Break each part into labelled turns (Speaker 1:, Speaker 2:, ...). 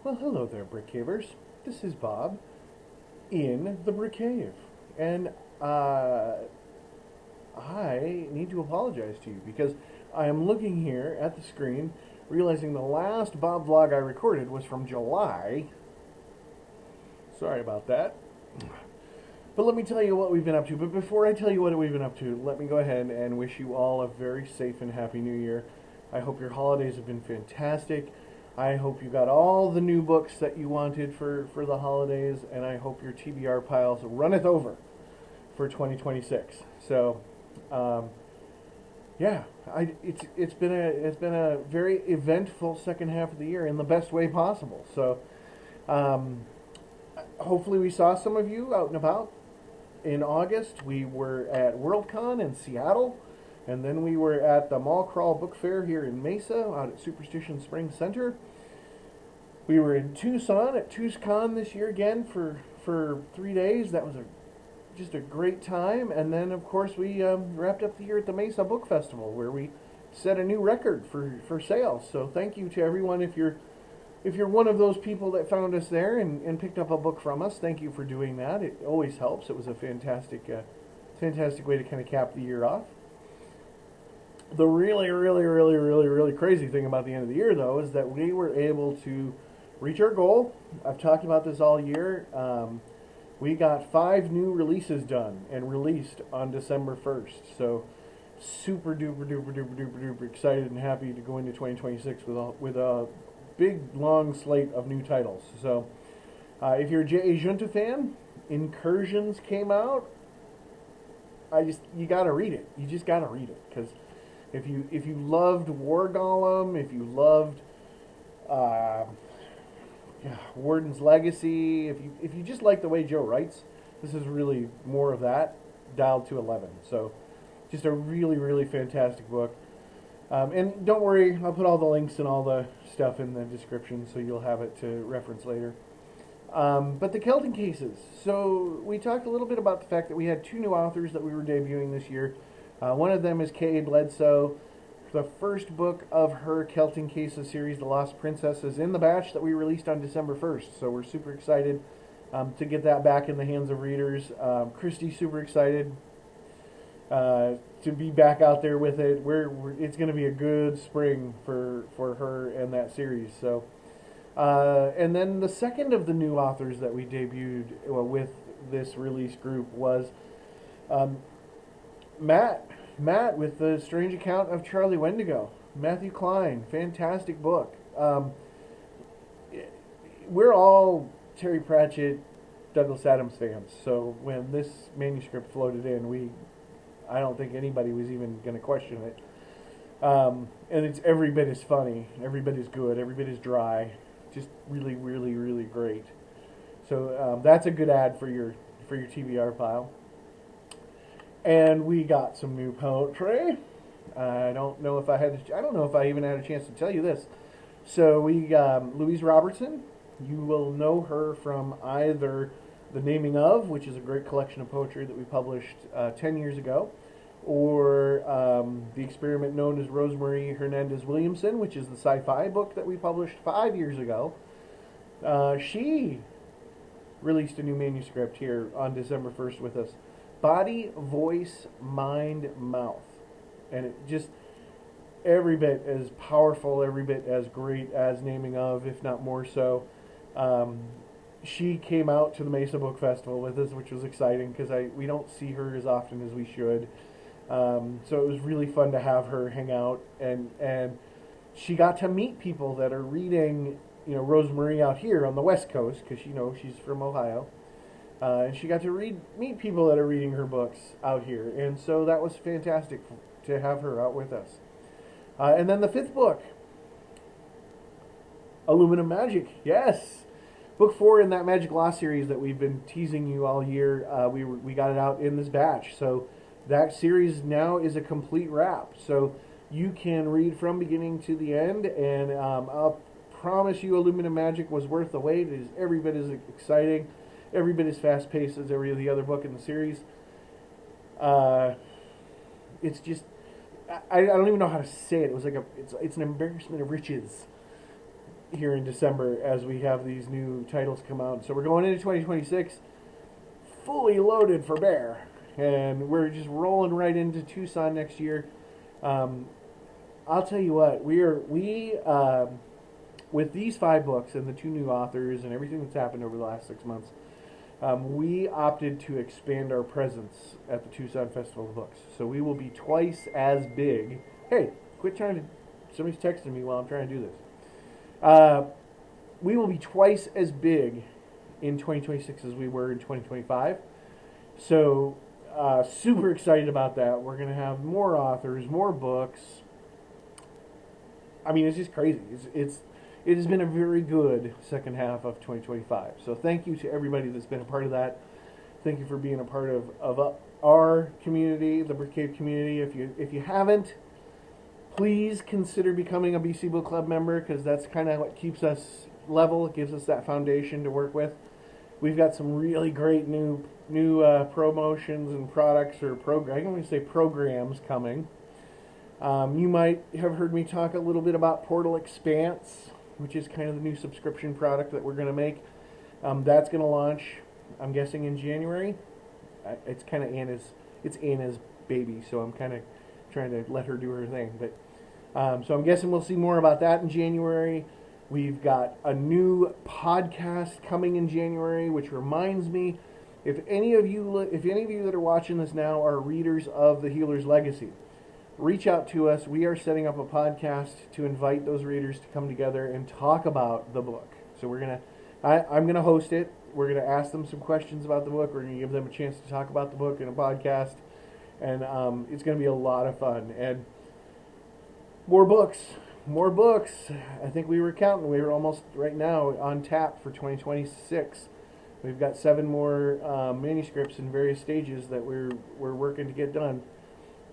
Speaker 1: Well, hello there, Brick Cavers. This is Bob in the Brick Cave. And I need to apologize to you because I am looking here at the screen, realizing the last Bob vlog I recorded was from July. Sorry about that. But let me tell you what we've been up to. But before I tell you what we've been up to, let me go ahead and wish you all a very safe and happy New Year. I hope your holidays have been fantastic. I hope you got all the new books that you wanted for the holidays, and I hope your TBR piles runneth over for 2026. So, yeah, it's been a very eventful second half of the year in the best way possible. So, hopefully we saw some of you out and about. In August, we were at Worldcon in Seattle, and then we were at the Mall Crawl Book Fair here in Mesa, out at Superstition Springs Center. We were in Tucson at Tucson this year again for 3 days. That was just a great time. And then, of course, we wrapped up the year at the Mesa Book Festival, where we set a new record for sales. So thank you to everyone. If you're one of those people that found us there and picked up a book from us, thank you for doing that. It always helps. It was a fantastic way to kind of cap the year off. The really crazy thing about the end of the year, though, is that we were able to reach our goal. I've talked about this all year. We got 5 new releases done and released on December 1st. So super duper excited and happy to go into 2026 with a big long slate of new titles. So if you're a J.A. Giunta fan, Incursions came out. You got to read it. You just got to read it, because if you loved War Golem, if you loved Warden's Legacy, if you just like the way Joe writes, this is really more of that dialed to 11. So just a really fantastic book. And don't worry, I'll put all the links and all the stuff in the description so you'll have it to reference later. But the Kelton cases. So we talked a little bit about the fact that we had 2 new authors that we were debuting this year. One of them is K.A. Bledsoe. The first book of her Kelton Cases series, The Lost Princess, is in the batch that we released on December 1st. So we're super excited to get that back in the hands of readers. Christy's super excited to be back out there with it. It's going to be a good spring for her and that series. So, and then the second of the new authors that we debuted with this release group was Matt with The Strange Account of Charlie Wendigo. Matthew Klein, fantastic book. We're all Terry Pratchett, Douglas Adams fans, so when this manuscript floated in, I don't think anybody was even going to question it. And it's every bit as funny, every bit as good, every bit as dry, just really great. So that's a good ad for your TBR pile. And we got some new poetry. I don't know if I even had a chance to tell you this. So we Louise Robertson. You will know her from either The Naming Of, which is a great collection of poetry that we published 10 years ago, or the experiment known as Rosemary Hernandez Williamson, which is the Sci-Fi book that we published 5 years ago. She released a new manuscript here on December 1st with us. Body, Voice, Mind, Mouth. And it just every bit as powerful, every bit as great as Naming Of, if not more so. She came out to the Mesa Book Festival with us, which was exciting because we don't see her as often as we should. So it was really fun to have her hang out, and she got to meet people that are reading, Rosemary out here on the West Coast, because she's from Ohio. And she got to meet people that are reading her books out here, and so that was fantastic to have her out with us. And then the 5th book, Aluminum Magic, yes! Book 4 in that Magic Law series that we've been teasing you all year. We got it out in this batch, so that series now is a complete wrap. So you can read from beginning to the end, and I'll promise you Aluminum Magic was worth the wait. It is every bit as exciting, every bit as fast-paced as every other book in the series. It's just, I don't even know how to say it. It was like it's an embarrassment of riches. here in December as we have these new titles come out. So we're going into 2026 fully loaded for Bear, and we're just rolling right into Tucson next year. I'll tell you what, we with these 5 books and the 2 new authors and everything that's happened over the last 6 months, we opted to expand our presence at the Tucson Festival of Books. So we will be twice as big. Hey, quit trying to. Somebody's texting me while I'm trying to do this. We will be twice as big in 2026 as we were in 2025. So super excited about that. We're going to have more authors, more books. I mean, it's just crazy. It has been a very good second half of 2025. So thank you to everybody that's been a part of that. Thank you for being a part of our community, the Brick Cave community. If you haven't, please consider becoming a BC Book Club member, because that's kind of what keeps us level. It gives us that foundation to work with. We've got some really great new promotions and products, or I'm going to say programs coming. You might have heard me talk a little bit about Portal Expanse, which is kind of the new subscription product that we're going to make. That's going to launch, I'm guessing, in January. It's kind of Anna's baby, so I'm kind of trying to let her do her thing. But so I'm guessing we'll see more about that in January. We've got a new podcast coming in January, which reminds me, if any of you that are watching this now are readers of The Healer's Legacy, reach out to us. We are setting up a podcast to invite those readers to come together and talk about the book. So I'm gonna host it. We're gonna ask them some questions about the book. We're gonna give them a chance to talk about the book in a podcast, and it's gonna be a lot of fun. And more books. I think we were counting. We were almost right now on tap for 2026. We've got 7 more manuscripts in various stages that we're working to get done.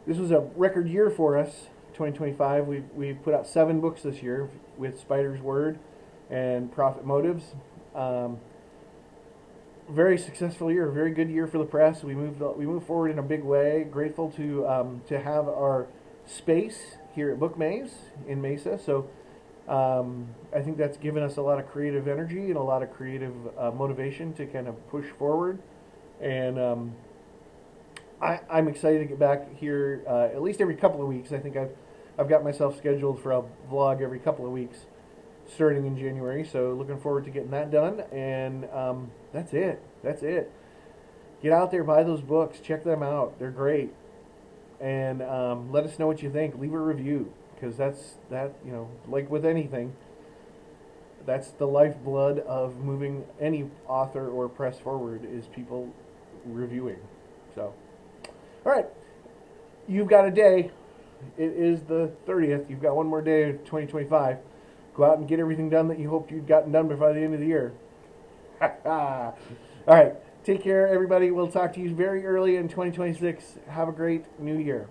Speaker 1: This was a record year for us, 2025. We've put out 7 books this year with Spider's Word and Profit Motives. Very successful year, a very good year for the press. We moved forward in a big way. Grateful to have our space here at Book Maze in Mesa. So I think that's given us a lot of creative energy and a lot of creative motivation to kind of push forward. And I'm excited to get back here at least every couple of weeks. I think I've got myself scheduled for a vlog every couple of weeks starting in January. So looking forward to getting that done. And that's it. Get out there, buy those books, check them out. They're great. And let us know what you think. Leave a review, because like with anything, that's the lifeblood of moving any author or press forward, is people reviewing. So, all right, you've got a day. It is the 30th. You've got one more day of 2025. Go out and get everything done that you hoped you'd gotten done before the end of the year. All right. Take care, everybody. We'll talk to you very early in 2026. Have a great new year.